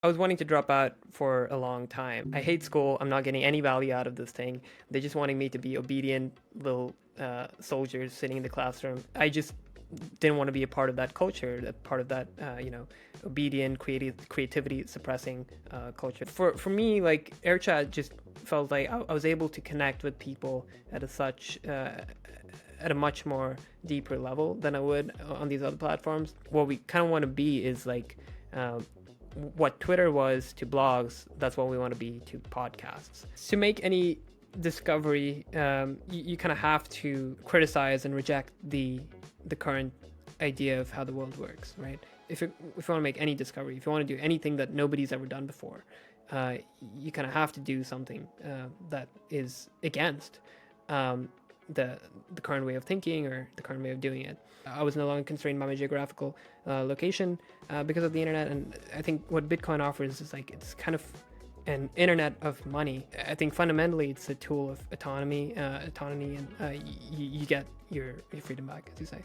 I was wanting to drop out for a long time. I hate school. I'm not getting any value out of this thing. They're just wanting me to be obedient little soldiers sitting in the classroom. I just didn't want to be a part of that culture, a part of that, obedient, creativity suppressing culture. For me, like AirChat just felt like I was able to connect with people at a much more deeper level than I would on these other platforms. What we kind of want to be is like what Twitter was to blogs, that's what we want to be to podcasts. To make any discovery, you kind of have to criticize and reject the current idea of how the world works, right? If you want to make any discovery, if you want to do anything that nobody's ever done before, you kind of have to do something that is against um, the current way of thinking or the current way of doing it. I was no longer constrained by my geographical location because of the internet, and I think what Bitcoin offers is like it's kind of an internet of money. I think fundamentally it's a tool of autonomy, and you get your freedom back, as you say.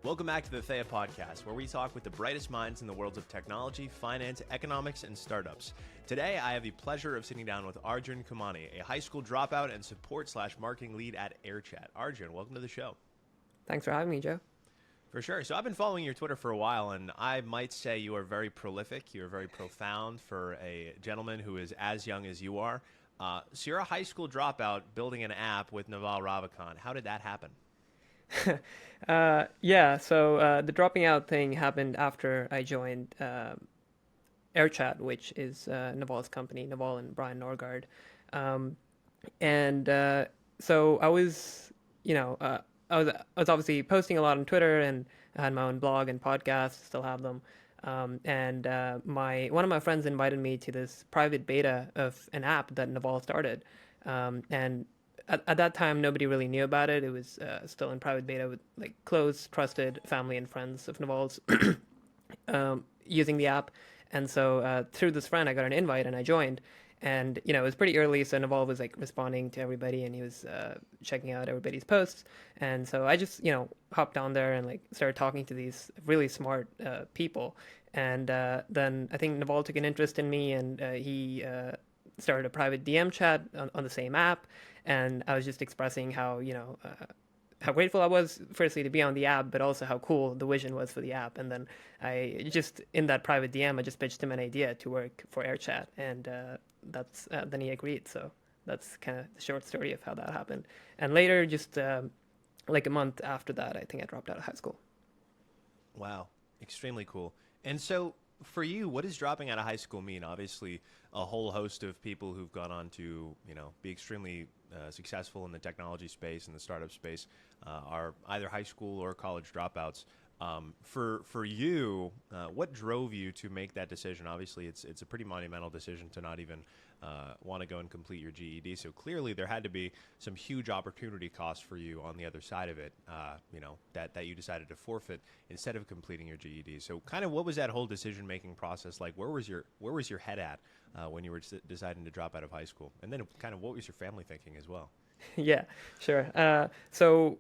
Welcome back to the Theya podcast, where we talk with the brightest minds in the worlds of technology, finance, economics, and startups. Today, I have the pleasure of sitting down with Arjun Khemani, a high school dropout and support/marketing lead at AirChat. Arjun, welcome to the show. Thanks for having me, Joe. For sure. So I've been following your Twitter for a while, and I might say you are very prolific. You're very profound for a gentleman who is as young as you are. So you're a high school dropout building an app with Naval Ravikant. How did that happen? So the dropping out thing happened after I joined AirChat, which is Naval's company, Naval and Brian Norgard. So I was, I was obviously posting a lot on Twitter, and I had my own blog and podcast, still have them. One of my friends invited me to this private beta of an app that Naval started, and at that time nobody really knew about it. It was still in private beta with like close, trusted family and friends of Naval's using the app. And so through this friend, I got an invite and I joined. And it was pretty early, so Naval was like responding to everybody, and he was checking out everybody's posts. And so I just hopped on there and like started talking to these really smart people. And then I think Naval took an interest in me, and he started a private DM chat on the same app. And I was just expressing how grateful I was, firstly, to be on the app, but also how cool the vision was for the app. And then in that private DM, I just pitched him an idea to work for AirChat, and then he agreed. So that's kind of the short story of how that happened. And later, just like a month after that, I think I dropped out of high school. Wow, extremely cool. And so for you, what does dropping out of high school mean? Obviously, a whole host of people who've gone on to, be extremely successful in the technology space and the startup space are either high school or college dropouts. For you, what drove you to make that decision? Obviously, it's a pretty monumental decision to not even want to go and complete your GED. So clearly, there had to be some huge opportunity costs for you on the other side of it. That you decided to forfeit instead of completing your GED. So, kind of, what was that whole decision-making process like? Where was your head at when you were deciding to drop out of high school? And then, kind of, what was your family thinking as well? Yeah, sure. So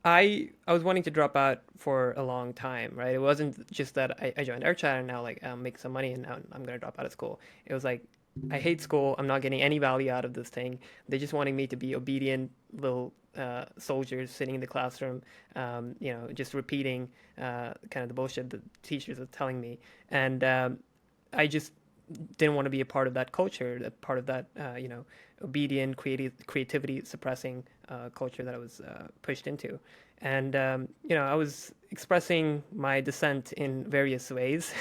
I was wanting to drop out for a long time, right? It wasn't just that I joined AirChat and now like I'll make some money and now I'm going to drop out of school. It was like I hate school. I'm not getting any value out of this thing. They're just wanting me to be obedient little soldiers sitting in the classroom, just repeating kind of the bullshit that teachers are telling me. And I just didn't want to be a part of that culture, a part of that, obedient, creativity suppressing culture that I was pushed into. And, I was expressing my dissent in various ways.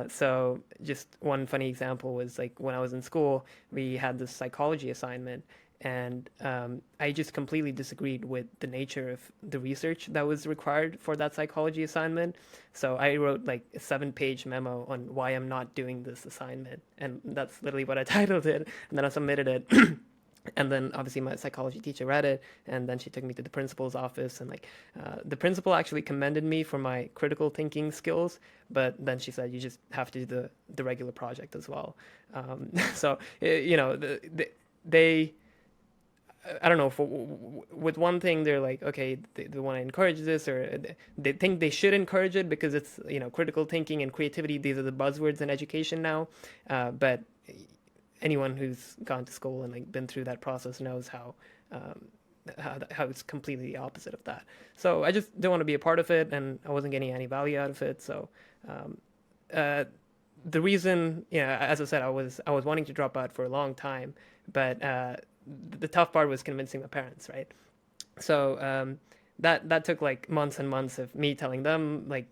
So just one funny example was like when I was in school, we had this psychology assignment, and I just completely disagreed with the nature of the research that was required for that psychology assignment. So I wrote like a 7-page memo on why I'm not doing this assignment, and that's literally what I titled it. And then I submitted it. And then obviously my psychology teacher read it, and then she took me to the principal's office, and like the principal actually commended me for my critical thinking skills, but then she said you just have to do the regular project as well. So they I don't know. With one thing, they're like, okay, they want to encourage this, or they think they should encourage it because it's critical thinking and creativity. These are the buzzwords in education now. But anyone who's gone to school and like been through that process knows um, how it's completely the opposite of that. So I just didn't want to be a part of it, and I wasn't getting any value out of it. So um, uh, the reason, as I said, I was wanting to drop out for a long time, but the tough part was convincing my parents, right? So that took like months and months of me telling them like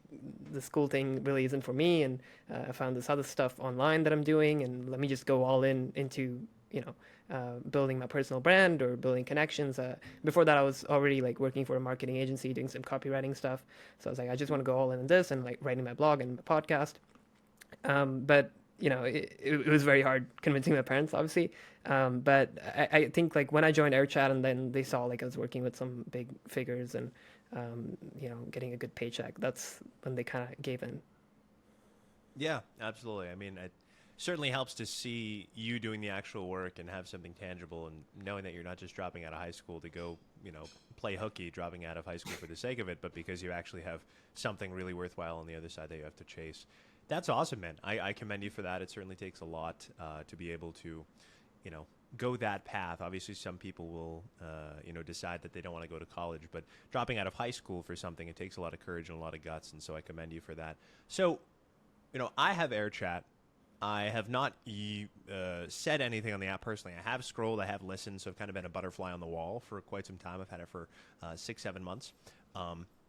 the school thing really isn't for me, and I found this other stuff online that I'm doing, and let me just go all in into building my personal brand or building connections. Before that, I was already like working for a marketing agency doing some copywriting stuff. So I was like, I just want to go all in on this and like writing my blog and my podcast. But it was very hard convincing my parents, obviously. But I think like when I joined AirChat and then they saw like I was working with some big figures and getting a good paycheck, that's when they kind of gave in. Yeah, absolutely. I mean, it certainly helps to see you doing the actual work and have something tangible, and knowing that you're not just dropping out of high school to go, play hooky, dropping out of high school for the sake of it, but because you actually have something really worthwhile on the other side that you have to chase. That's awesome, man. I commend you for that. It certainly takes a lot to be able to, go that path. Obviously, some people will, decide that they don't want to go to college, but dropping out of high school for something, it takes a lot of courage and a lot of guts, and so I commend you for that. So, I have AirChat. I have not said anything on the app personally. I have scrolled, I have listened, so I've kind of been a butterfly on the wall for quite some time. I've had it for 6, 7 months.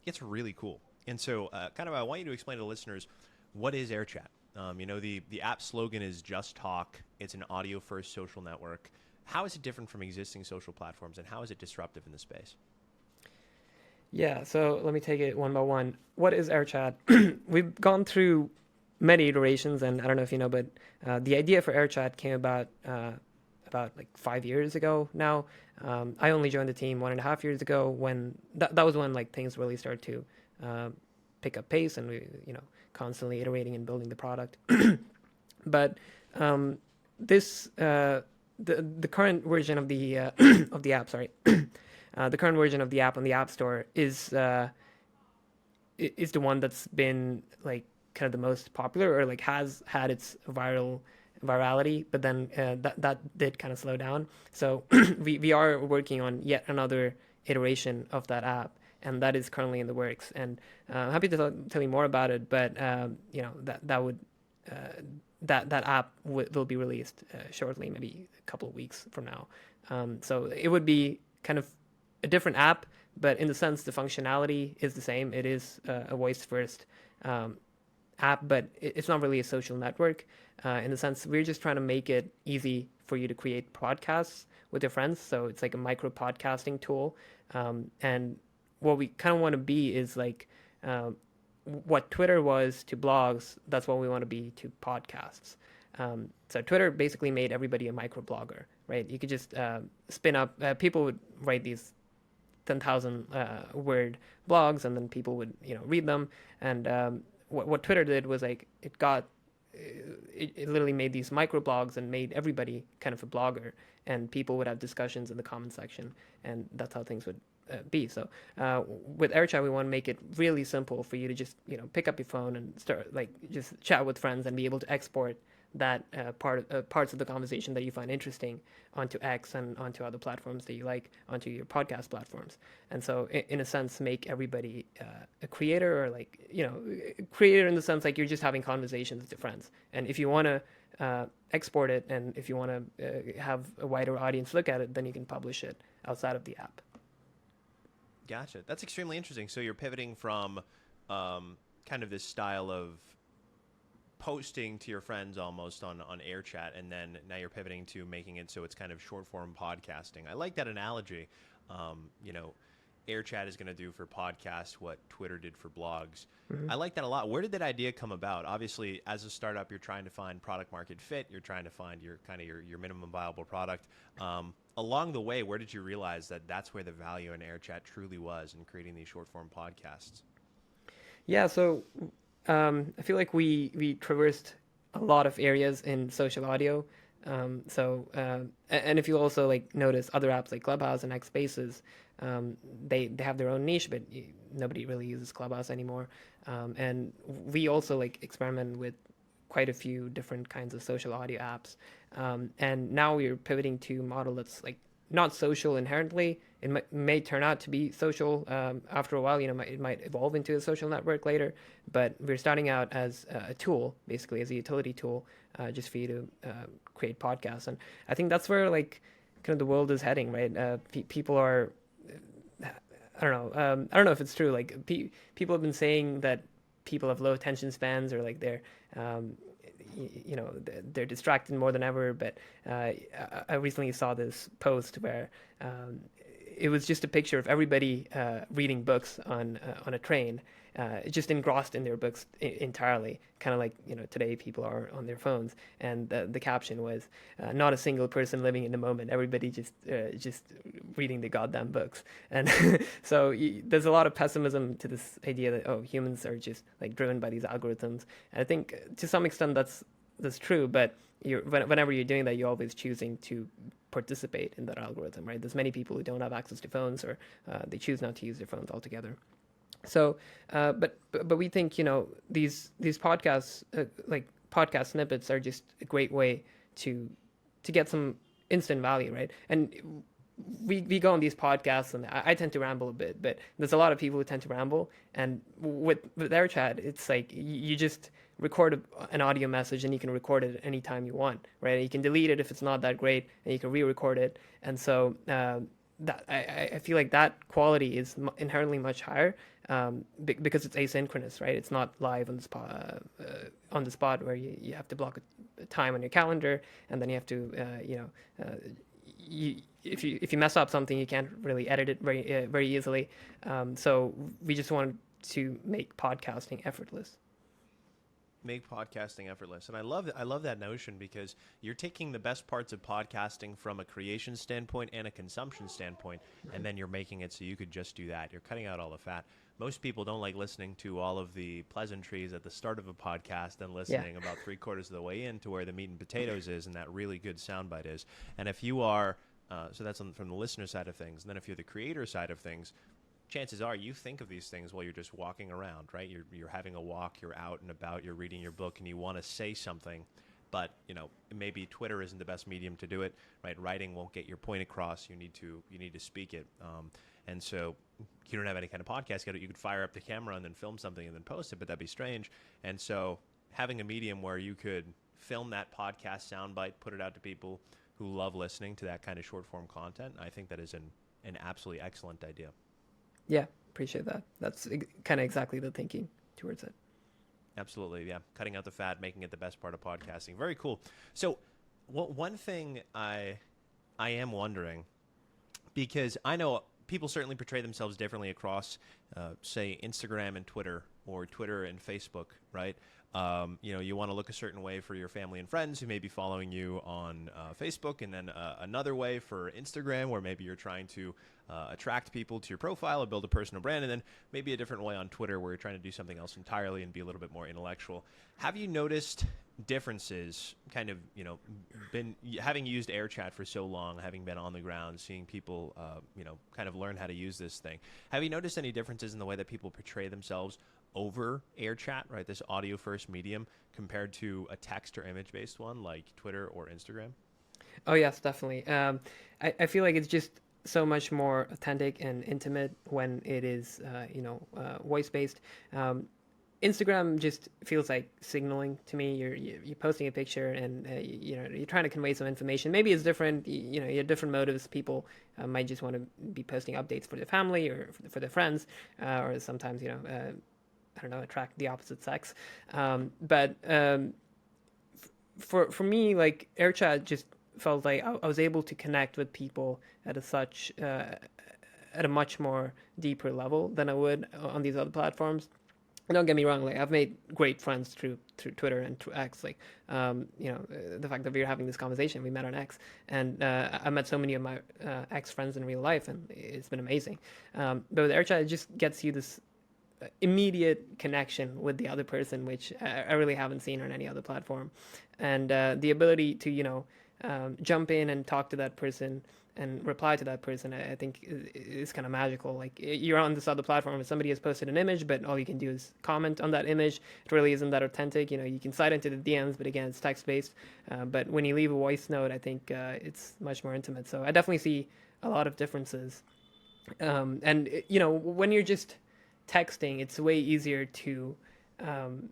It's really cool. And so I want you to explain to the listeners, what is AirChat? The app slogan is Just Talk. It's an audio-first social network. How is it different from existing social platforms, and how is it disruptive in the space? Yeah, so let me take it one by one. What is AirChat? We've gone through many iterations, and I don't know if you know, but the idea for AirChat came about like 5 years ago now. I only joined the team 1.5 years ago when that was when like things really started to uh, pick up pace, and we constantly iterating and building the product. But this the current version of the of the app, sorry, the current version of the app on the App Store is the one that's been like kind of the most popular, or like has had its virality, but then that did kind of slow down. So we are working on yet another iteration of that app, and that is currently in the works. And I'm happy to tell you more about it, but that would uh, that app will be released shortly, maybe a couple of weeks from now. So it would be kind of a different app, but in the sense the functionality is the same. It is a voice first um, app, but it's not really a social network. In the sense, we're just trying to make it easy for you to create podcasts with your friends. So it's like a micro podcasting tool. And what we kind of want to be is like what Twitter was to blogs. That's what we want to be to podcasts. So Twitter basically made everybody a micro blogger, right? You could just spin up. People would write these 10,000 word blogs, and then people would read them. And what Twitter did was like it literally made these micro blogs and made everybody kind of a blogger, and people would have discussions in the comment section, and that's how things would be. So with AirChat, we want to make it really simple for you to just pick up your phone and start like just chat with friends and be able to export that parts of the conversation that you find interesting onto X and onto other platforms that you like, onto your podcast platforms. And so in a sense, make everybody a creator, or like creator in the sense like you're just having conversations with your friends. And if you want to export it, and if you want to have a wider audience look at it, then you can publish it outside of the app. Gotcha. That's extremely interesting. So you're pivoting from kind of this style of posting to your friends almost on AirChat, and then now you're pivoting to making it so it's kind of short form podcasting. I like that analogy. You know, AirChat is going to do for podcasts what Twitter did for blogs. Mm-hmm. I like that a lot. Where did that idea come about? Obviously, as a startup, you're trying to find product market fit. You're trying to find your minimum viable product. Along the way, where did you realize that that's where the value in AirChat truly was in creating these short form podcasts? Yeah, so I feel like we traversed a lot of areas in social audio. And if you also like notice other apps like Clubhouse and X Spaces, they have their own niche, but nobody really uses Clubhouse anymore. And we also like experiment with quite a few different kinds of social audio apps. And now we're pivoting to a model that's like not social inherently. It may turn out to be social after a while. It might evolve into a social network later. But we're starting out as a tool, basically as a utility tool, just for you to create podcasts. And I think that's where like kind of the world is heading, right? People are, I don't know, I don't know if it's true. Like people have been saying that people have low attention spans, or like um, they're distracted more than ever. But I recently saw this post where it was just a picture of everybody reading books on a train, just engrossed in their books entirely, kind of like today people are on their phones. And the caption was, "Not a single person living in the moment. Everybody just reading the goddamn books." And so there's a lot of pessimism to this idea that humans are just like driven by these algorithms. And I think to some extent that's true, but whenever you're doing that, you're always choosing to participate in that algorithm, right? There's many people who don't have access to phones, or they choose not to use their phones altogether. So, but we think these podcasts, like podcast snippets, are just a great way to get some instant value, right? And we go on these podcasts, and I tend to ramble a bit, but there's a lot of people who tend to ramble. And with AirChat, it's like you just record an audio message, and you can record it anytime you want, right? And you can delete it if it's not that great, and you can re-record it. And so that I feel like that quality is inherently much higher, because it's asynchronous, right? It's not live on the spot where you have to block a time on your calendar, and then you have to if you mess up something, you can't really edit it very easily. So we just wanted to make podcasting effortless. Make podcasting effortless. And I love that notion, because you're taking the best parts of podcasting from a creation standpoint and a consumption standpoint, and then you're making it so you could just do that. You're cutting out all the fat. Most people don't like listening to all of the pleasantries at the start of a podcast and listening about 3/4 of the way in to where the meat and potatoes is and that really good soundbite is. And if you are, so that's from the listener side of things. And then if you're the creator side of things, chances are you think of these things while you're just walking around, right? You're having a walk, you're out and about, you're reading your book, and you want to say something, but maybe Twitter isn't the best medium to do it, right? Writing won't get your point across. You need to speak it, and so you don't have any kind of podcast yet. You could fire up the camera and then film something and then post it, but that'd be strange. And so having a medium where you could film that podcast soundbite, put it out to people who love listening to that kind of short form content, I think that is an absolutely excellent idea. Yeah, appreciate that. That's kind of exactly the thinking towards it. Absolutely, yeah. Cutting out the fat, making it the best part of podcasting. Very cool. So one thing I am wondering, because I know people certainly portray themselves differently across, say, Instagram and Twitter, or Twitter and Facebook, right? You want to look a certain way for your family and friends who may be following you on Facebook, and then another way for Instagram, where maybe you're trying to attract people to your profile or build a personal brand, and then maybe a different way on Twitter where you're trying to do something else entirely and be a little bit more intellectual. Have you noticed differences, kind of, been having used AirChat for so long, having been on the ground, seeing people, kind of learn how to use this thing? Have you noticed any differences in the way that people portray themselves over AirChat, right, this audio first medium, compared to a text or image based one like Twitter or Instagram? Oh yes, definitely. I feel like it's just so much more authentic and intimate when it is voice based. Instagram just feels like signaling to me. You're posting a picture, and you're trying to convey some information. Maybe it's different. You have different motives. People might just want to be posting updates for their family or for their friends, or sometimes I don't know, attract the opposite sex. But for me, like AirChat just felt like I was able to connect with people at a much more deeper level than I would on these other platforms. And don't get me wrong, like I've made great friends through Twitter and through X. Like the fact that we're having this conversation, we met on X, and I met so many of my X friends in real life, and it's been amazing. But with AirChat, it just gets you this immediate connection with the other person, which I really haven't seen on any other platform. And the ability to jump in and talk to that person and reply to that person, I think is kind of magical. Like you're on this other platform and somebody has posted an image, but all you can do is comment on that image. It really isn't that authentic. You can slide into the DMs, but again, it's text based. But when you leave a voice note, I think it's much more intimate. So I definitely see a lot of differences. And when you're just texting, it's way easier um,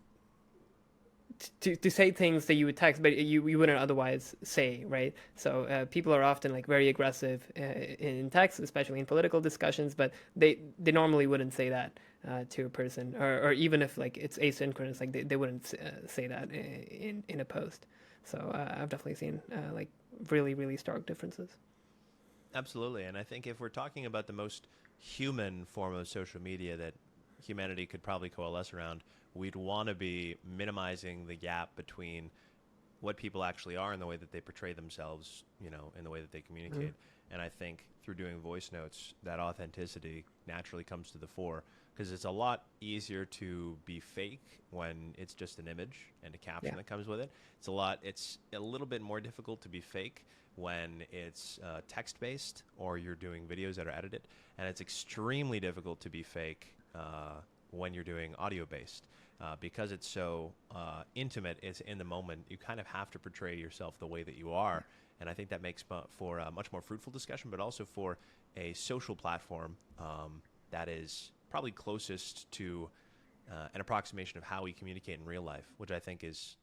to say things that you would text, but you wouldn't otherwise say, right? So people are often like very aggressive in text, especially in political discussions, but they normally wouldn't say that to a person, or even if like it's asynchronous, like they wouldn't say that in a post. So I've definitely seen like really really stark differences. Absolutely. And I think if we're talking about the most human form of social media that humanity could probably coalesce around, we'd want to be minimizing the gap between what people actually are and the way that they portray themselves, in the way that they Mm-hmm. communicate. And I think through doing voice notes, that authenticity naturally comes to the fore because it's a lot easier to be fake when it's just an image and a Yeah. caption that comes with it. It's a little bit more difficult to be fake when it's text based or you're doing videos that are edited. And it's extremely difficult to be fake when you're doing audio based. Because it's so intimate, it's in the moment. You kind of have to portray yourself the way that you are, and I think that makes for a much more fruitful discussion, but also for a social platform that is probably closest to an approximation of how we communicate in real life, which I think is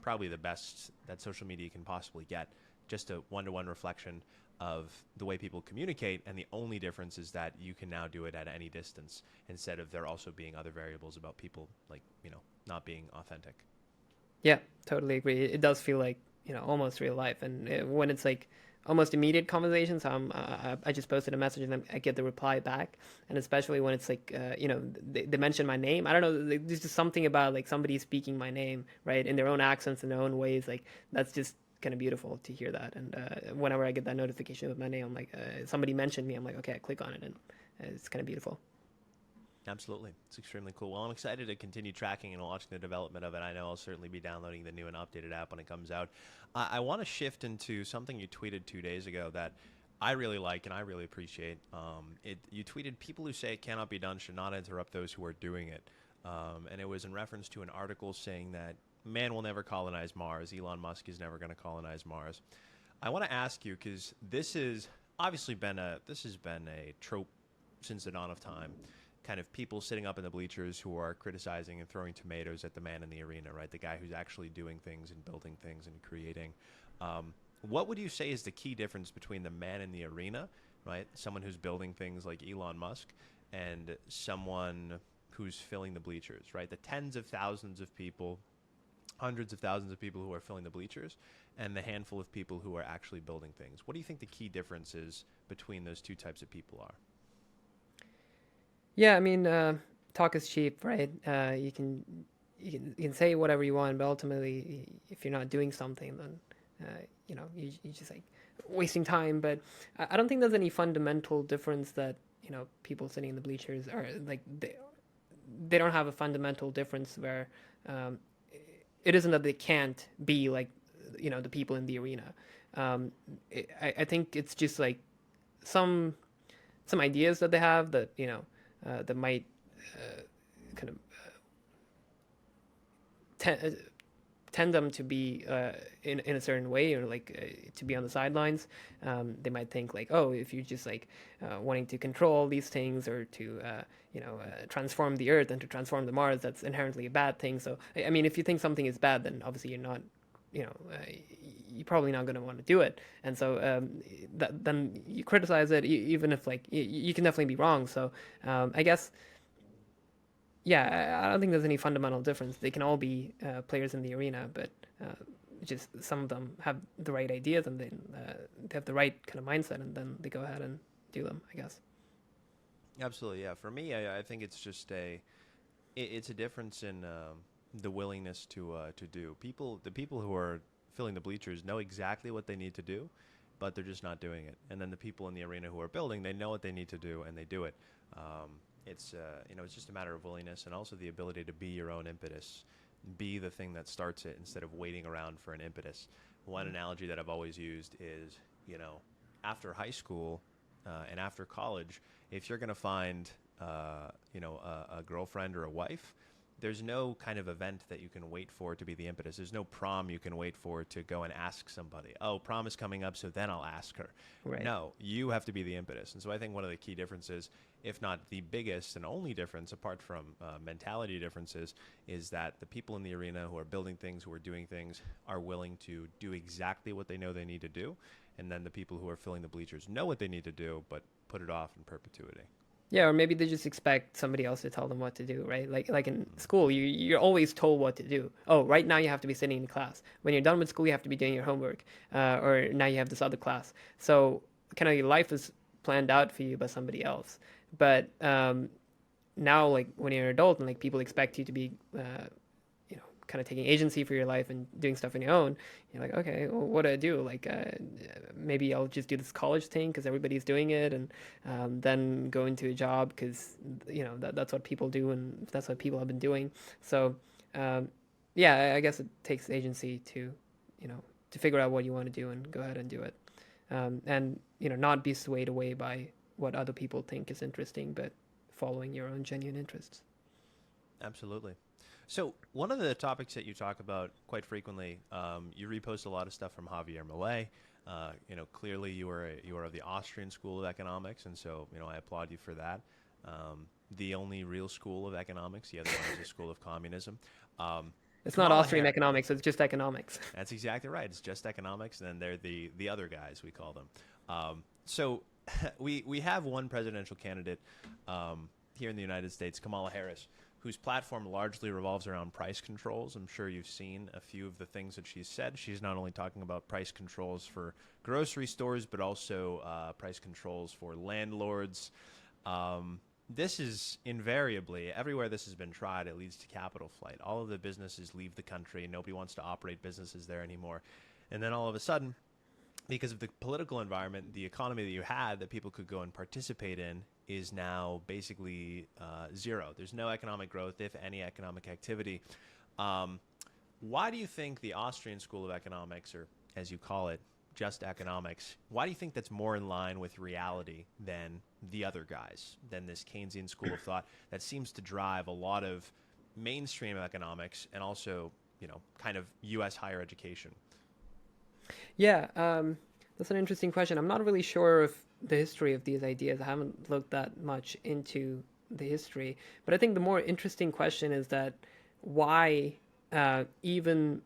probably the best that social media can possibly get. Just a one-to-one reflection of the way people communicate, and the only difference is that you can now do it at any distance instead of there also being other variables about people like not being authentic. Yeah, totally agree. It does feel like almost real life, and when it's like almost immediate conversations, I just posted a message and then I get the reply back, and especially when it's like they mention my name. I don't know. There's just something about like somebody speaking my name right in their own accents in their own ways. Like that's just kind of beautiful to hear that. And whenever I get that notification with my name, I'm like somebody mentioned me. I'm like okay, I click on it, and it's kind of beautiful. Absolutely. It's extremely cool. Well, I'm excited to continue tracking and watching the development of it. I know I'll certainly be downloading the new and updated app when it comes out. I want to shift into something you tweeted 2 days ago that I really like and I really appreciate. You tweeted, people who say it cannot be done should not interrupt those who are doing it. And it was in reference to an article saying that man will never colonize Mars. Elon Musk is never going to colonize Mars. I want to ask you, because this has been a trope since the dawn of time, kind of people sitting up in the bleachers who are criticizing and throwing tomatoes at the man in the arena, right? The guy who's actually doing things and building things and creating. What would you say is the key difference between the man in the arena, right? Someone who's building things like Elon Musk and someone who's filling the bleachers, right? The tens of thousands of people, hundreds of thousands of people who are filling the bleachers, and the handful of people who are actually building things. What do you think the key differences between those two types of people are? Yeah, I mean, talk is cheap, right? You can say whatever you want, but ultimately, if you're not doing something, then you just like wasting time. But I don't think there's any fundamental difference that people sitting in the bleachers are like they don't have a fundamental difference where um, it isn't that they can't be like the people in the arena. Um, I think it's just like some some ideas that they have that that might kind of te- tend them to be in a certain way or like to be on the sidelines. They might think like, oh, if you're just like wanting to control these things or to transform the Earth and to transform the Mars, that's inherently a bad thing. So I mean, if you think something is bad, then obviously you're not. You're probably not going to want to do it, and so then you criticize it, even if like you can definitely be wrong. So I guess yeah, I don't think there's any fundamental difference. They can all be players in the arena, but uh, just some of them have the right ideas and they have the right kind of mindset, and then they go ahead and do them. I guess. Absolutely, yeah. For me, I think it's just it's a difference in the willingness to do. The people who are filling the bleachers know exactly what they need to do, but they're just not doing it. And then the people in the arena who are building, they know what they need to do and they do it. It's just a matter of willingness and also the ability to be your own impetus, be the thing that starts it instead of waiting around for an impetus. one analogy that I've always used is, after high school and after college, if you're going to find, a girlfriend or a wife, there's no kind of event that you can wait for to be the impetus. There's no prom you can wait for to go and ask somebody, oh, prom is coming up, so then I'll ask her. Right. No, you have to be the impetus. And so I think one of the key differences, if not the biggest and only difference, apart from mentality differences, is that the people in the arena who are building things, who are doing things, are willing to do exactly what they know they need to do. And then the people who are filling the bleachers know what they need to do, but put it off in perpetuity. Yeah, or maybe they just expect somebody else to tell them what to do, right? Like in school, you're always told what to do. Oh, right now you have to be sitting in class. When you're done with school, you have to be doing your homework. Or now you have this other class. So kind of your life is planned out for you by somebody else. But now, like when you're an adult and like people expect you to be kind of taking agency for your life and doing stuff on your own, you're like, okay, well, what do I do? Like, maybe I'll just do this college thing because everybody's doing it, and then go into a job because that's what people do and that's what people have been doing. So, yeah, I guess it takes agency to, to figure out what you want to do and go ahead and do it, and not be swayed away by what other people think is interesting, but following your own genuine interests. Absolutely. So one of the topics that you talk about quite frequently, you repost a lot of stuff from Javier Milei. Clearly you are of the Austrian school of economics, and so I applaud you for that. The only real school of economics. The other one is a school of communism. It's not Austrian economics; it's just economics. That's exactly right. It's just economics, and then they're the other guys, we call them. So we have one presidential candidate here in the United States, Kamala Harris, whose platform largely revolves around price controls. I'm sure you've seen a few of the things that she's said. She's not only talking about price controls for grocery stores, but also price controls for landlords. This is invariably, everywhere this has been tried, it leads to capital flight. All of the businesses leave the country. Nobody wants to operate businesses there anymore. And then all of a sudden, because of the political environment, the economy that you had that people could go and participate in is now basically zero. There's no economic growth, if any economic activity. Why do you think the Austrian School of Economics, or as you call it, just economics, why do you think that's more in line with reality than the other guys, than this Keynesian school of thought that seems to drive a lot of mainstream economics and also, kind of U.S. higher education? Yeah, that's an interesting question. I'm not really sure of the history of these ideas. I haven't looked that much into the history, but I think the more interesting question is that why, even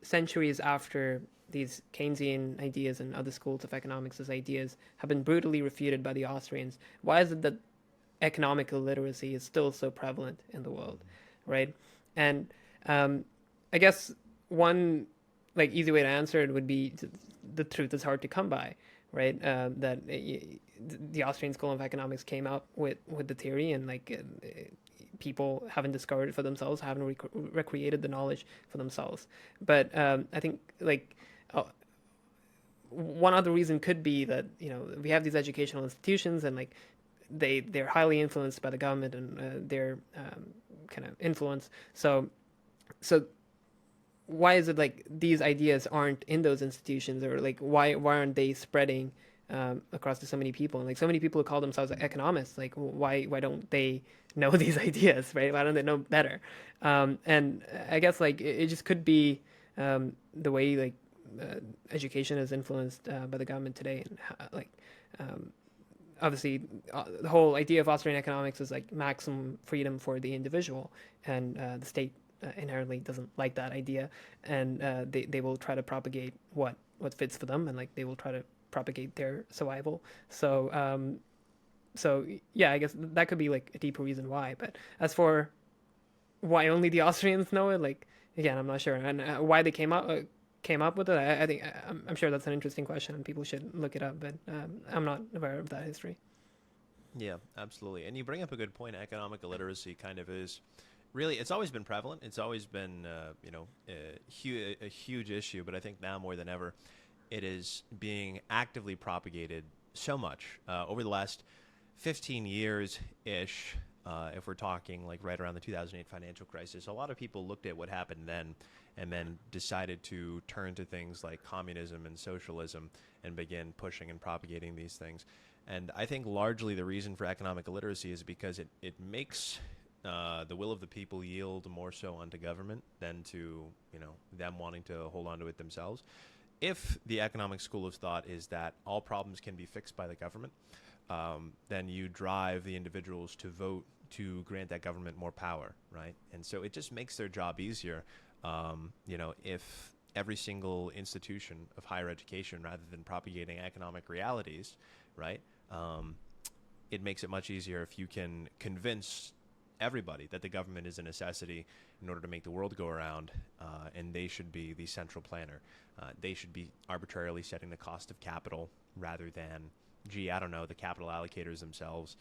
centuries after these Keynesian ideas and other schools of economics as ideas have been brutally refuted by the Austrians, why is it that economic illiteracy is still so prevalent in the world, right? And I guess one easy way to answer it would be the truth is hard to come by, right? The Austrian School of Economics came up with the theory, and people haven't discovered it for themselves, haven't recreated the knowledge for themselves. But I think one other reason could be that we have these educational institutions, and they're highly influenced by the government and their kind of influence. So why is it these ideas aren't in those institutions, or why aren't they spreading across to so many people, and so many people who call themselves economists, why don't they know these ideas, right? Why don't they know better? And I guess it just could be the way education is influenced by the government today, and obviously the whole idea of Austrian economics is maximum freedom for the individual, and the state inherently doesn't like that idea, and they will try to propagate what fits for them, and they will try to propagate their survival. So yeah, I guess that could be a deeper reason why. But as for why only the Austrians know it, again, I'm not sure, and why they came up with it. I think I'm sure that's an interesting question, and people should look it up. But I'm not aware of that history. Yeah, absolutely. And you bring up a good point. Economic illiteracy kind of is. Really, it's always been prevalent. It's always been, a huge issue. But I think now more than ever, it is being actively propagated so much over the last 15 years-ish. if we're talking like right around the 2008 financial crisis, a lot of people looked at what happened then and then decided to turn to things like communism and socialism and begin pushing and propagating these things. And I think largely the reason for economic illiteracy is because it makes the will of the people yield more so onto government than to, them wanting to hold on to it themselves. If the economic school of thought is that all problems can be fixed by the government, then you drive the individuals to vote to grant that government more power, right? And so it just makes their job easier. If every single institution of higher education, rather than propagating economic realities, right, it makes it much easier if you can convince everybody that the government is a necessity in order to make the world go around, and they should be the central planner. They should be arbitrarily setting the cost of capital rather than, the capital allocators themselves.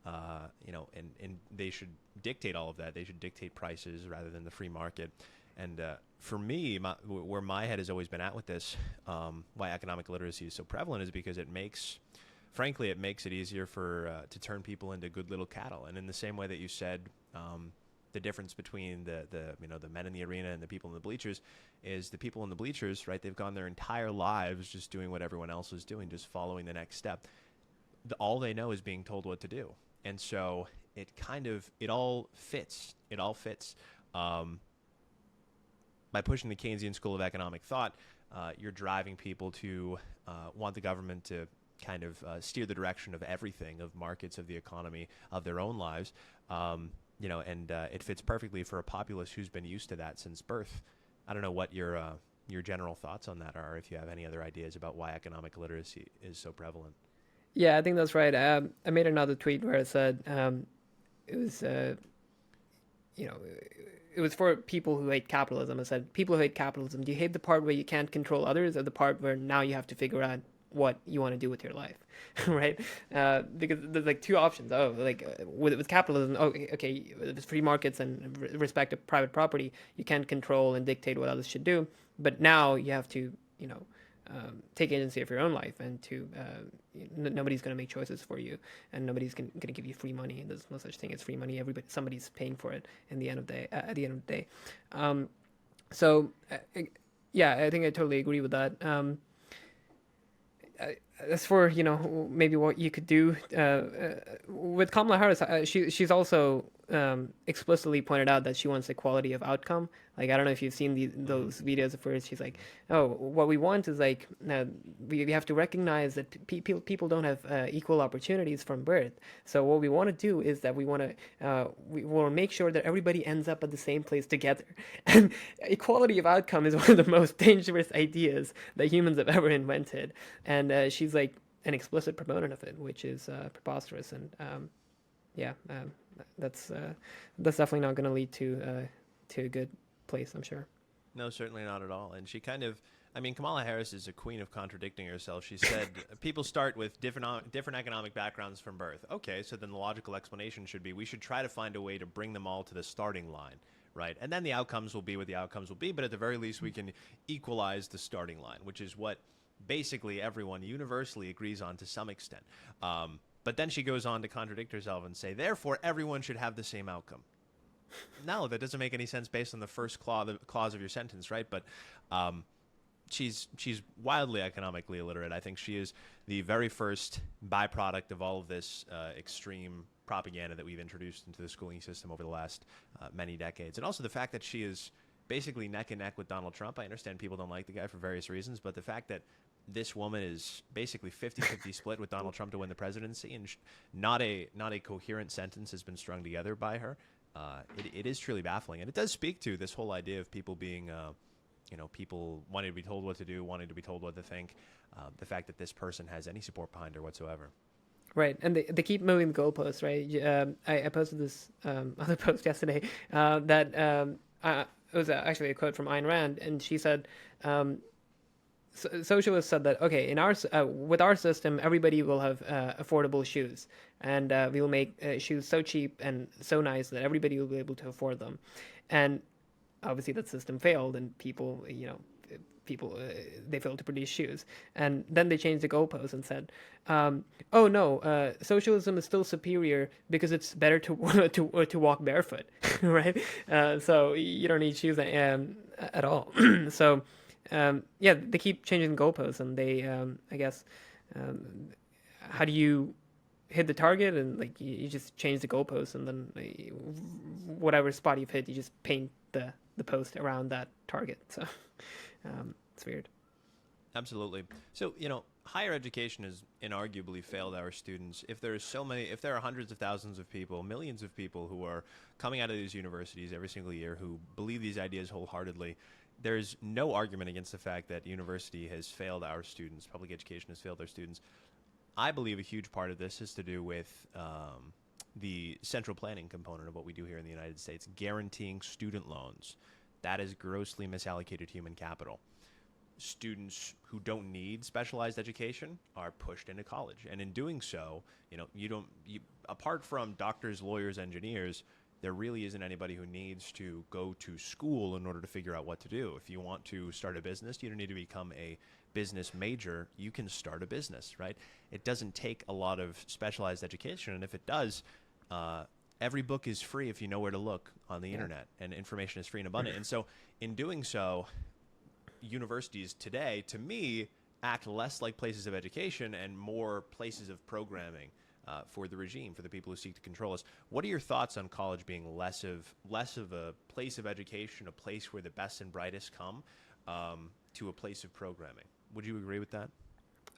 And they should dictate all of that. They should dictate prices rather than the free market. And for me, where my head has always been at with this, why economic literacy is so prevalent is because it makes it easier to turn people into good little cattle. And in the same way that you said, the difference between the men in the arena and the people in the bleachers is the people in the bleachers, right? They've gone their entire lives just doing what everyone else is doing, just following the next step. All they know is being told what to do. And so it all fits. It all fits. By pushing the Keynesian school of economic thought, you're driving people to want the government to kind of steer the direction of everything, of markets, of the economy, of their own lives. It fits perfectly for a populace who's been used to that since birth. I don't know what your general thoughts on that are, if you have any other ideas about why economic literacy is so prevalent. Yeah, I think that's right. I made another tweet where it said it was, it was for people who hate capitalism. It said, people who hate capitalism, do you hate the part where you can't control others, or the part where now you have to figure out what you want to do with your life, right? Because there's like two options. With capitalism, okay, with free markets and respect of private property, you can't control and dictate what others should do. But now you have to, take agency of your own life, and to nobody's going to make choices for you, and nobody's going to give you free money. There's no such thing as free money. Somebody's paying for it in the end of the day. At the end of the day, yeah, I think I totally agree with that. As for maybe what you could do with Kamala Harris, she's also explicitly pointed out that she wants equality of outcome. Like, I don't know if you've seen those videos of hers. She's like, oh, what we want is like, we have to recognize that people don't have equal opportunities from birth. So what we want to do is that we want to make sure that everybody ends up at the same place together. And equality of outcome is one of the most dangerous ideas that humans have ever invented. And she's like an explicit proponent of it, which is preposterous. And that's definitely not going to lead to a good place, I'm sure. No, certainly not at all. And she Kamala Harris is a queen of contradicting herself. She said people start with different economic backgrounds from birth. Okay, so then the logical explanation should be we should try to find a way to bring them all to the starting line, right? And then the outcomes will be what the outcomes will be, but at the very least we can equalize the starting line, which is what basically everyone universally agrees on to some extent. But then she goes on to contradict herself and say, therefore, everyone should have the same outcome. No, that doesn't make any sense based on the first clause of your sentence, right? But she's wildly economically illiterate. I think she is the very first byproduct of all of this extreme propaganda that we've introduced into the schooling system over the last many decades. And also the fact that she is basically neck and neck with Donald Trump. I understand people don't like the guy for various reasons, but the fact that this woman is basically 50-50 split with Donald Trump to win the presidency, and not a coherent sentence has been strung together by her. It is truly baffling, and it does speak to this whole idea of people being, people wanting to be told what to do, wanting to be told what to think. The fact that this person has any support behind her whatsoever. Right, and they keep moving the goalposts, right? I posted this other post yesterday that it was actually a quote from Ayn Rand, and she said, socialists said that, okay, in with our system, everybody will have affordable shoes, and we will make shoes so cheap and so nice that everybody will be able to afford them. And obviously that system failed, and people, people they failed to produce shoes, and then they changed the goalpost and said, "Oh no, socialism is still superior because it's better to to walk barefoot, right? So you don't need shoes at all." So yeah, they keep changing the goalposts, and they I guess how do you hit the target, and like you just change the goalpost, and then whatever spot you've hit, you just paint the post around that target. So it's weird. Absolutely. So, higher education has inarguably failed our students. If there are hundreds of thousands of people, millions of people who are coming out of these universities every single year who believe these ideas wholeheartedly, there's no argument against the fact that university has failed our students, public education has failed our students. I believe a huge part of this has to do with the central planning component of what we do here in the United States, guaranteeing student loans. That is grossly misallocated human capital. Students who don't need specialized education are pushed into college, and in doing so, apart from doctors, lawyers, engineers, there really isn't anybody who needs to go to school in order to figure out what to do. If you want to start a business, you don't need to become a business major. You can start a business, right? It doesn't take a lot of specialized education, and if it does, every book is free if you know where to look on the internet, and information is free and abundant. And so in doing so, universities today, to me, act less like places of education and more places of programming for the regime, for the people who seek to control us. What are your thoughts on college being less of a place of education, a place where the best and brightest come, to a place of programming? Would you agree with that?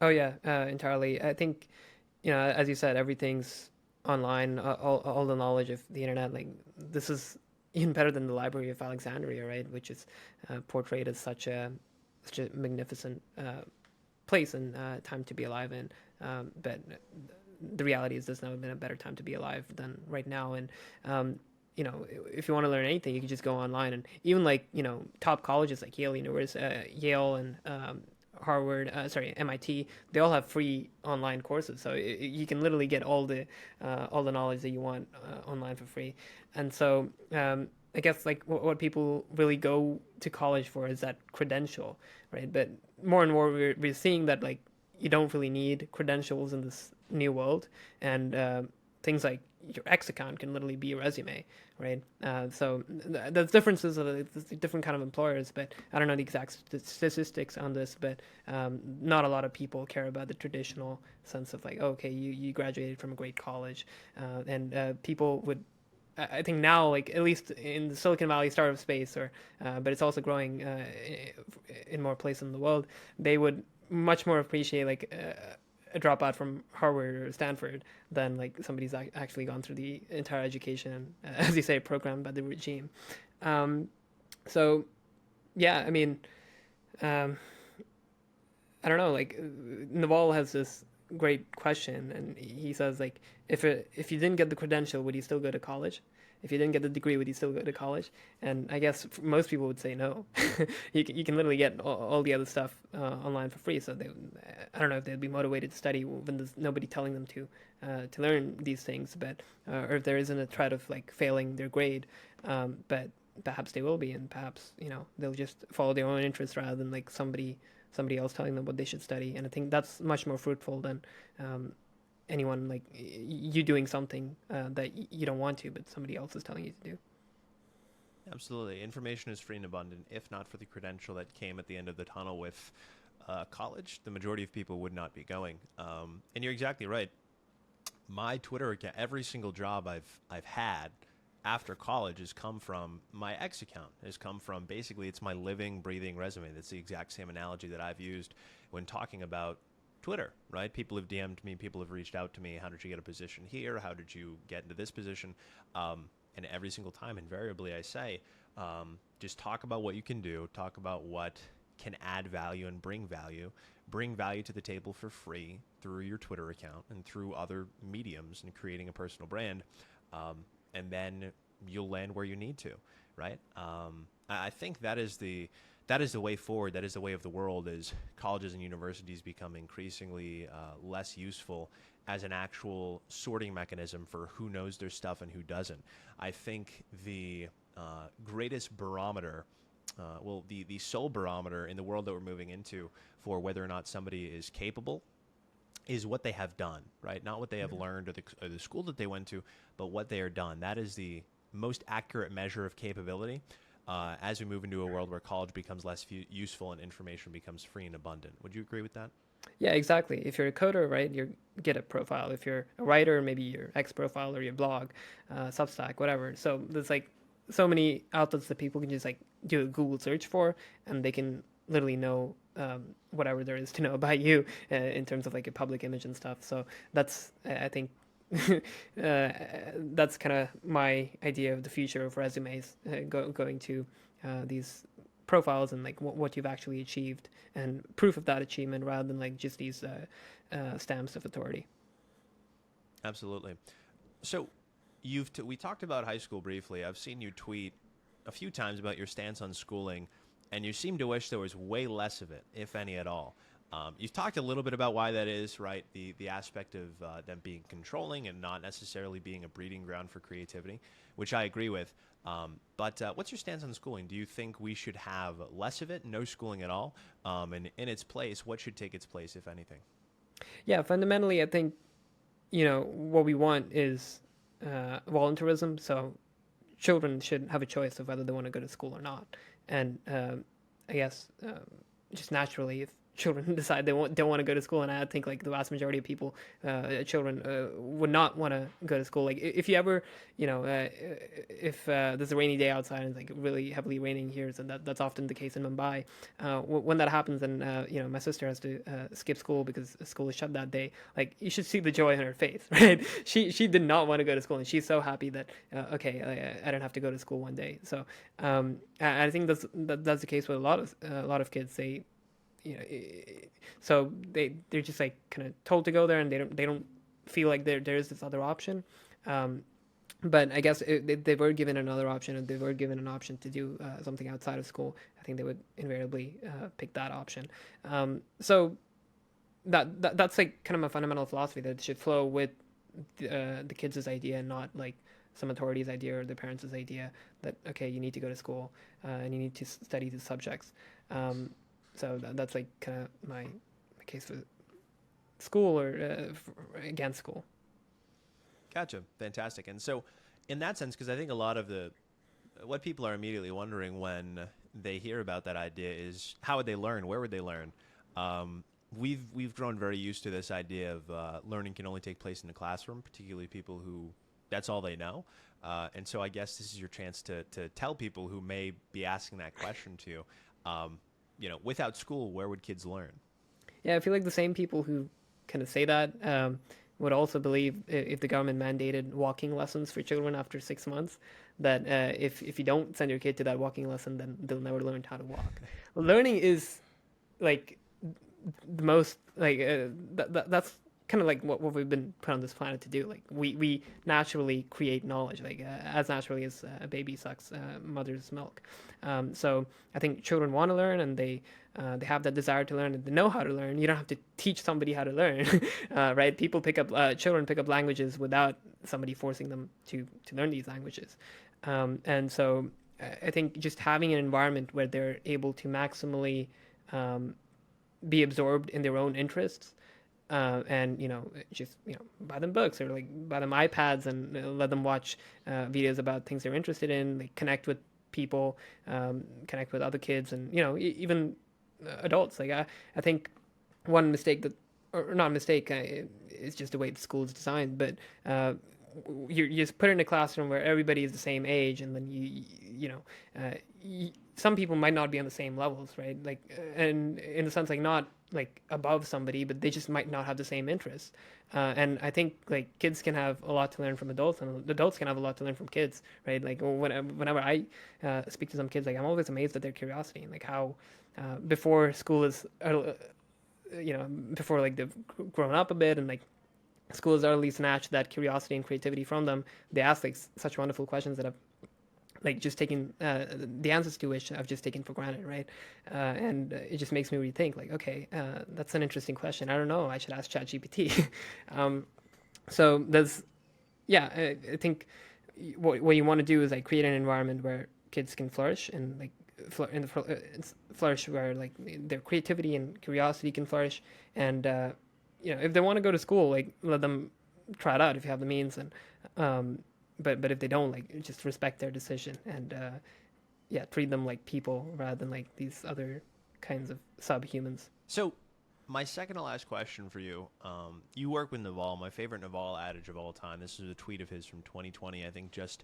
Oh yeah, entirely. I think, as you said, everything's online. All the knowledge of the internet, like this is even better than the Library of Alexandria, right? Which is portrayed as such a magnificent place and time to be alive in. But the reality is, there's never been a better time to be alive than right now. And if you want to learn anything, you can just go online, and even like top colleges like Yale University, Yale and Harvard, MIT, they all have free online courses. So you can literally get all the knowledge that you want online for free. And so I guess like what people really go to college for is that credential, right? But more and more we're seeing that like you don't really need credentials in this new world, and things like your X account can literally be a resume, right? So there's differences of different kind of employers, but I don't know the exact statistics on this, but not a lot of people care about the traditional sense of like, okay, you graduated from a great college, and people would. I think now, like at least in the Silicon Valley startup space, or but it's also growing in more places in the world, they would much more appreciate like a dropout from Harvard or Stanford than like somebody's actually gone through the entire education, as you say, programmed by the regime. Um, so, yeah, I mean, um, I don't know. Like Naval has this great question, and he says like, if you didn't get the credential, would you still go to college? If you didn't get the degree, would you still go to college? And I guess most people would say no. You can literally get all the other stuff online for free. So I don't know if they'd be motivated to study when there's nobody telling them to learn these things, but or if there isn't a threat of like failing their grade. But perhaps they will be, and perhaps they'll just follow their own interests rather than like somebody else telling them what they should study. And I think that's much more fruitful than anyone like you doing something that you don't want to, but somebody else is telling you to do. Absolutely. Information is free and abundant. If not for the credential that came at the end of the tunnel with college, the majority of people would not be going. And you're exactly right. My Twitter account, every single job I've had after college has come from my X account, has come from basically it's my living, breathing resume. That's the exact same analogy that I've used when talking about Twitter, right? People have DM'd me, people have reached out to me. How did you get a position here? How did you get into this position? And every single time, invariably, I say, just talk about what you can do, talk about what can add value and bring value to the table for free through your Twitter account and through other mediums and creating a personal brand. And then you'll land where you need to, right? I think that is the way forward. That is the way of the world, is colleges and universities become increasingly less useful as an actual sorting mechanism for who knows their stuff and who doesn't. I think the greatest barometer the sole barometer in the world that we're moving into for whether or not somebody is capable is what they have done, right? Not what they have learned or the school that they went to, but what they are done. That is the most accurate measure of capability as we move into a world where college becomes less useful and information becomes free and abundant. Would you agree with that? Yeah, exactly. If you're a coder, right, you get a profile. If you're a writer, maybe your X profile or your blog, Substack, whatever. So there's like so many outlets that people can just like do a Google search for, and they can literally know whatever there is to know about you in terms of like a public image and stuff. So that's, I think, that's kind of my idea of the future of resumes, going to these profiles and like what you've actually achieved and proof of that achievement rather than like just these stamps of authority. Absolutely. So we talked about high school briefly. I've seen you tweet a few times about your stance on schooling, and you seem to wish there was way less of it, if any at all. You've talked a little bit about why that is, right? The aspect of them being controlling and not necessarily being a breeding ground for creativity, which I agree with. But what's your stance on schooling? Do you think we should have less of it, no schooling at all? And in its place, what should take its place, if anything? Yeah, fundamentally, I think what we want is voluntarism. So children should have a choice of whether they want to go to school or not. And I guess just naturally, if children decide they don't want to go to school, and I think like the vast majority of people, children, would not want to go to school. Like if you ever, if there's a rainy day outside and it's like really heavily raining here, so that's often the case in Mumbai. When that happens, and my sister has to skip school because school is shut that day. Like you should see the joy in her face, right? She did not want to go to school, and she's so happy that okay, I don't have to go to school one day. So I think that's the case with a lot of kids. So they're just like kind of told to go there, and they don't feel like there is this other option. But I guess if they were given another option, and they were given an option to do something outside of school, I think they would invariably pick that option. So that's like kind of a fundamental philosophy that it should flow with the kids' idea, and not like some authority's idea or their parents' idea that okay, you need to go to school and you need to study these subjects. So that's like kind of my case for school or against school. Gotcha. Fantastic. And so in that sense, because I think a lot of what people are immediately wondering when they hear about that idea is how would they learn? Where would they learn? We've grown very used to this idea of learning can only take place in the classroom, particularly people who that's all they know. And so I guess this is your chance to tell people who may be asking that question to you, without school, where would kids learn? Yeah, I feel like the same people who kind of say that would also believe if the government mandated walking lessons for children after 6 months, that if you don't send your kid to that walking lesson, then they'll never learn how to walk. Learning is like the most like that's kind of like what we've been put on this planet to do. Like we naturally create knowledge, like as naturally as a baby sucks mother's milk. So I think children want to learn, and they have that desire to learn, and they know how to learn. You don't have to teach somebody how to learn, right? Children pick up languages without somebody forcing them to learn these languages. And so I think just having an environment where they're able to maximally be absorbed in their own interests, and just buy them books or like buy them iPads, and let them watch videos about things they're interested in, like connect with people, connect with other kids, and even adults. Like I think one mistake that, or not a mistake, is just the way the school is designed, but you just put it in a classroom where everybody is the same age, and then some people might not be on the same levels, right? Like, and in the sense, like not like above somebody, but they just might not have the same interests. And I think like kids can have a lot to learn from adults, and adults can have a lot to learn from kids, right? Like whenever I speak to some kids, like I'm always amazed at their curiosity, and like how before school is, before like they've grown up a bit, and like school has early snatched that curiosity and creativity from them. They ask like such wonderful questions that I've like just taken the answers to which I've just taken for granted, right? And it just makes me rethink, like, okay, that's an interesting question. I don't know. I should ask ChatGPT. So I think what you want to do is like create an environment where kids can flourish, and like flourish, where like their creativity and curiosity can flourish, and if they want to go to school, like let them try it out if you have the means, and um, but if they don't, like just respect their decision, and yeah, treat them like people rather than like these other kinds of subhumans. So, my second to last question for you. You work with Naval, my favorite Naval adage of all time. This is a tweet of his from 2020, I think, just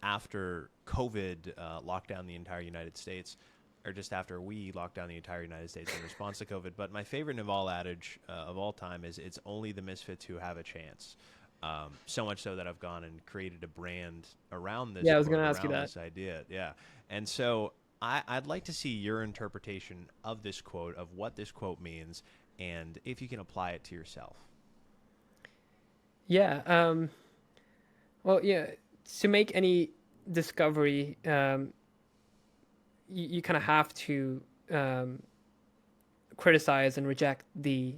after COVID locked down the entire United States, or just after we locked down the entire United States in response to COVID. But my favorite Naval adage of all time is it's only the misfits who have a chance. So much so that I've gone and created a brand around this Yeah, I was quote, gonna ask you around that. this idea. Yeah. And so I'd like to see your interpretation of this quote, of what this quote means, and if you can apply it to yourself. Yeah. Well, yeah. To make any discovery, you kind of have to um, criticize and reject the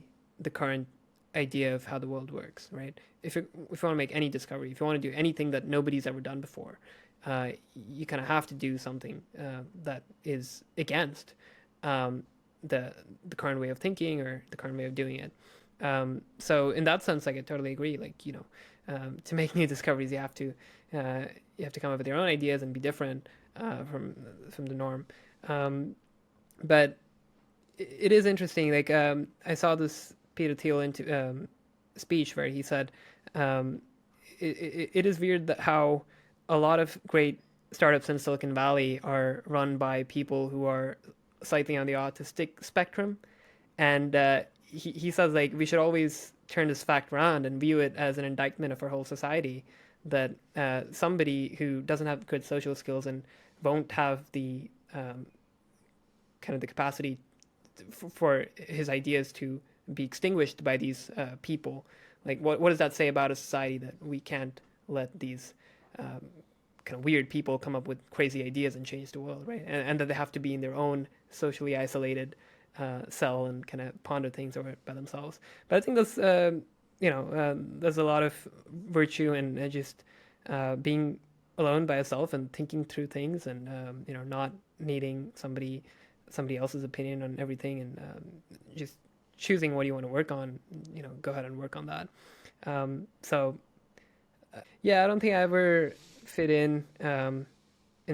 current idea of how the world works, right? If you want to make any discovery, if you want to do anything that nobody's ever done before, you kind of have to do something that is against um, the the current way of thinking or the current way of doing it. So in that sense, like I totally agree. Like to make new discoveries, you have to come up with your own ideas and be different from the norm. Um, but it is interesting. Like I saw this Peter Thiel into speech where he said it is weird that how a lot of great startups in Silicon Valley are run by people who are slightly on the autistic spectrum, and he says like we should always turn this fact around and view it as an indictment of our whole society, that somebody who doesn't have good social skills and won't have the kind of the capacity for his ideas to be extinguished by these people. Like, what does that say about a society that we can't let these um, kind of weird people come up with crazy ideas and change the world, right? And that they have to be in their own socially isolated cell and kind of ponder things over by themselves. But I think there's a lot of virtue in just being alone by yourself and thinking through things, and not needing somebody else's opinion on everything, and just choosing what you want to work on. Go ahead and work on that. So yeah, I don't think I ever fit in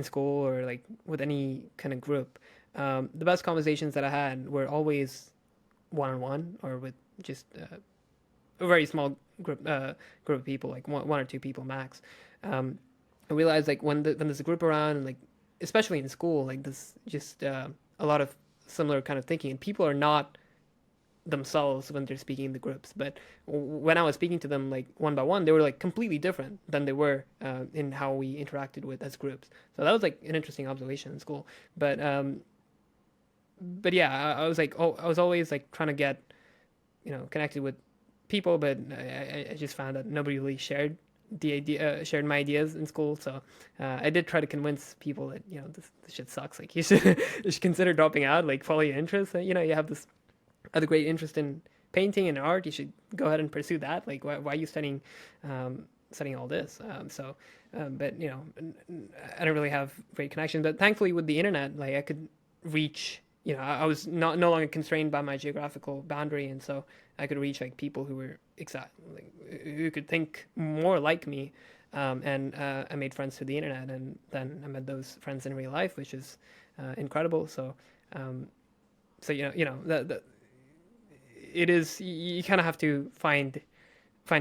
school or like with any kind of group. The best conversations that I had were always one on one or with just a very small group of people, like one or two people max. I realized like when there's a group around, and like especially in school, like there's just a lot of similar kind of thinking, and people are not themselves when they're speaking in the groups. But when I was speaking to them like one by one, they were like completely different than they were in how we interacted with as groups. So that was like an interesting observation in school. But yeah, I was like, I was always like trying to get connected with people, but I just found that nobody really shared my ideas in school. So I did try to convince people that this shit sucks. Like you should consider dropping out. Like follow your interests. You have this other great interest in painting and art. You should go ahead and pursue that. Like why are you studying all this? But I don't really have great connections. But thankfully with the internet, like I could reach. I was not no longer constrained by my geographical boundary, and so I could reach like people who were who could think more like me, and I made friends through the internet, and then I met those friends in real life, which is incredible. So, that it is you kind of have to find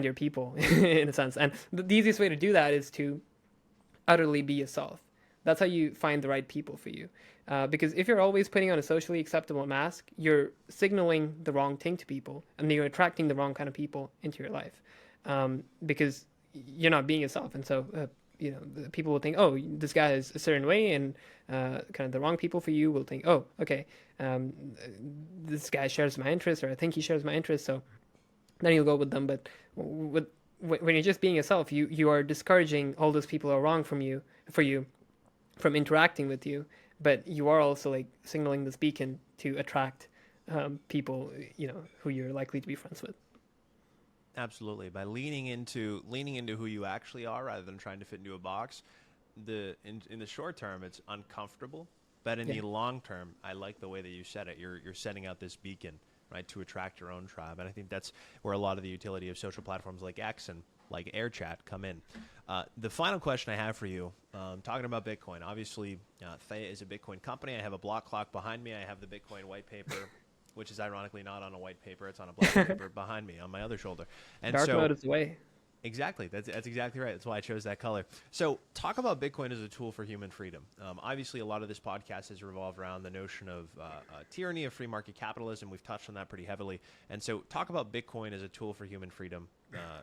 your people in a sense, and the easiest way to do that is to utterly be yourself. That's how you find the right people for you. Because if you're always putting on a socially acceptable mask, you're signaling the wrong thing to people, and you're attracting the wrong kind of people into your life. Because you're not being yourself, and so people will think, oh, this guy is a certain way, and kind of the wrong people for you will think, oh, okay, this guy shares my interests, or I think he shares my interests, so then you'll go with them. But when you're just being yourself, you are discouraging all those people who are wrong for you from interacting with you, but you are also like signaling this beacon to attract people who you're likely to be friends with. Absolutely. By leaning into who you actually are rather than trying to fit into a box, in the short term it's uncomfortable, But in Yeah. the long term, I like the way that you said it. You're setting out this beacon, right, to attract your own tribe. And I think that's where a lot of the utility of social platforms like X and like AirChat come in. The final question I have for you, talking about Bitcoin, obviously Theya is a Bitcoin company. I have a block clock behind me. I have the Bitcoin white paper, which is ironically not on a white paper. It's on a black paper behind me on my other shoulder. And Dark so mode is the way. exactly. That's exactly right. That's why I chose that color. So talk about Bitcoin as a tool for human freedom. Obviously, a lot of this podcast has revolved around the notion of tyranny of free market capitalism. We've touched on that pretty heavily. And so talk about Bitcoin as a tool for human freedom.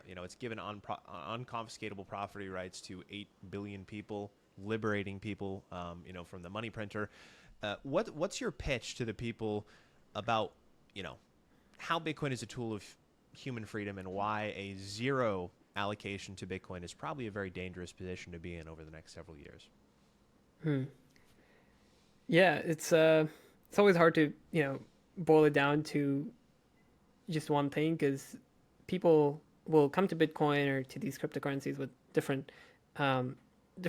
It's given unconfiscatable property rights to 8 billion people, liberating people, from the money printer. What's your pitch to the people about, how Bitcoin is a tool of human freedom and why a zero allocation to Bitcoin is probably a very dangerous position to be in over the next several years? Yeah, it's always hard to boil it down to just one thing, because people will come to Bitcoin or to these cryptocurrencies with different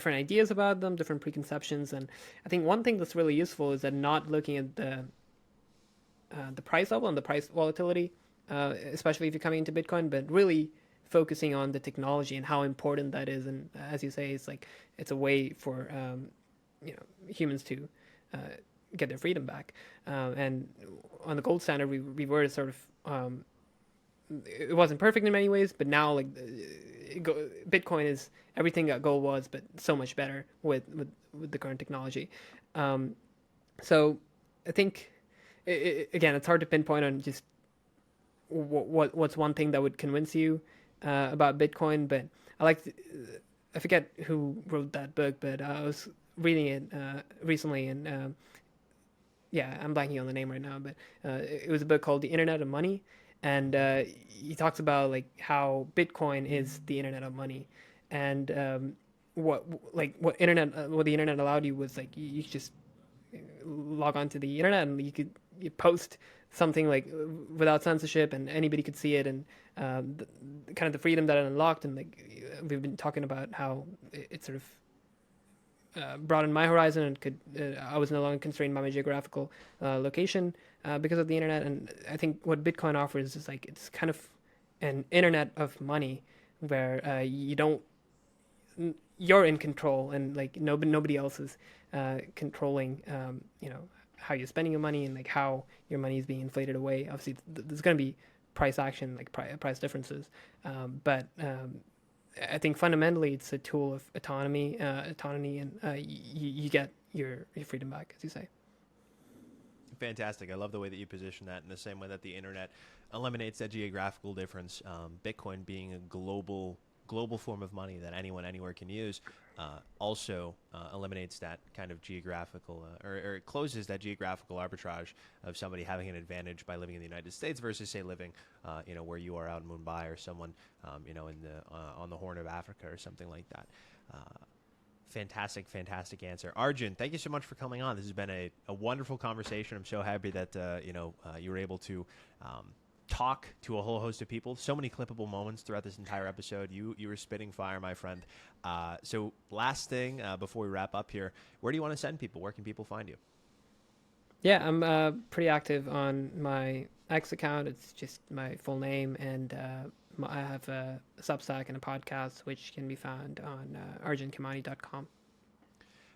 ideas about them, different preconceptions, and I think one thing that's really useful is that not looking at the price level and the price volatility, especially if you're coming into Bitcoin, but really focusing on the technology and how important that is. And as you say, it's a way for humans to get their freedom back. And on the gold standard, we were sort of it wasn't perfect in many ways, but now Bitcoin is everything that gold was, but so much better with the current technology. So I think again, it's hard to pinpoint on just what's one thing that would convince you about Bitcoin, but I forget who wrote that book, but I was reading it recently, and yeah, I'm blanking on the name right now, but it was a book called The Internet of Money, and he talks about how Bitcoin is the internet of money, and what the internet allowed you was you could just log on to the internet and you post something without censorship, and anybody could see it, and kind of the freedom that it unlocked, and we've been talking about how it sort of broadened my horizon, and I was no longer constrained by my geographical location because of the internet. And I think what Bitcoin offers is it's kind of an internet of money where you're in control, and nobody else is controlling how you're spending your money, and how your money is being inflated away. Obviously, there's going to be price action, price differences, but I think fundamentally it's a tool of autonomy, and you get your freedom back, as you say. Fantastic. I love the way that you position that in the same way that the internet eliminates that geographical difference. Bitcoin being a global form of money that anyone anywhere can use also eliminates that kind of geographical or it closes that geographical arbitrage of somebody having an advantage by living in the United States versus say living where you are out in Mumbai, or someone in the on the Horn of Africa or something like that. Fantastic answer. Arjun, thank you so much for coming on. This has been a wonderful conversation. I'm so happy that you were able to talk to a whole host of people. So many clippable moments throughout this entire episode. You were spitting fire, my friend. So last thing before we wrap up here, where do you want to send people? Where can people find you? Yeah, I'm pretty active on my X account. It's just my full name, and I have a Substack and a podcast, which can be found on arjunkhemani.com.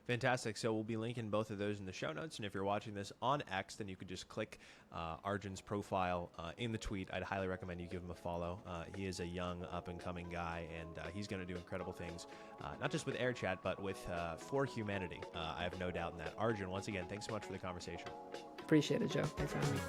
Fantastic. So we'll be linking both of those in the show notes. And if you're watching this on X, then you could just click Arjun's profile in the tweet. I'd highly recommend you give him a follow. He is a young, up-and-coming guy, and he's going to do incredible things, not just with AirChat, but with for humanity. I have no doubt in that. Arjun, once again, thanks so much for the conversation. Appreciate it, Joe. Thanks for having me.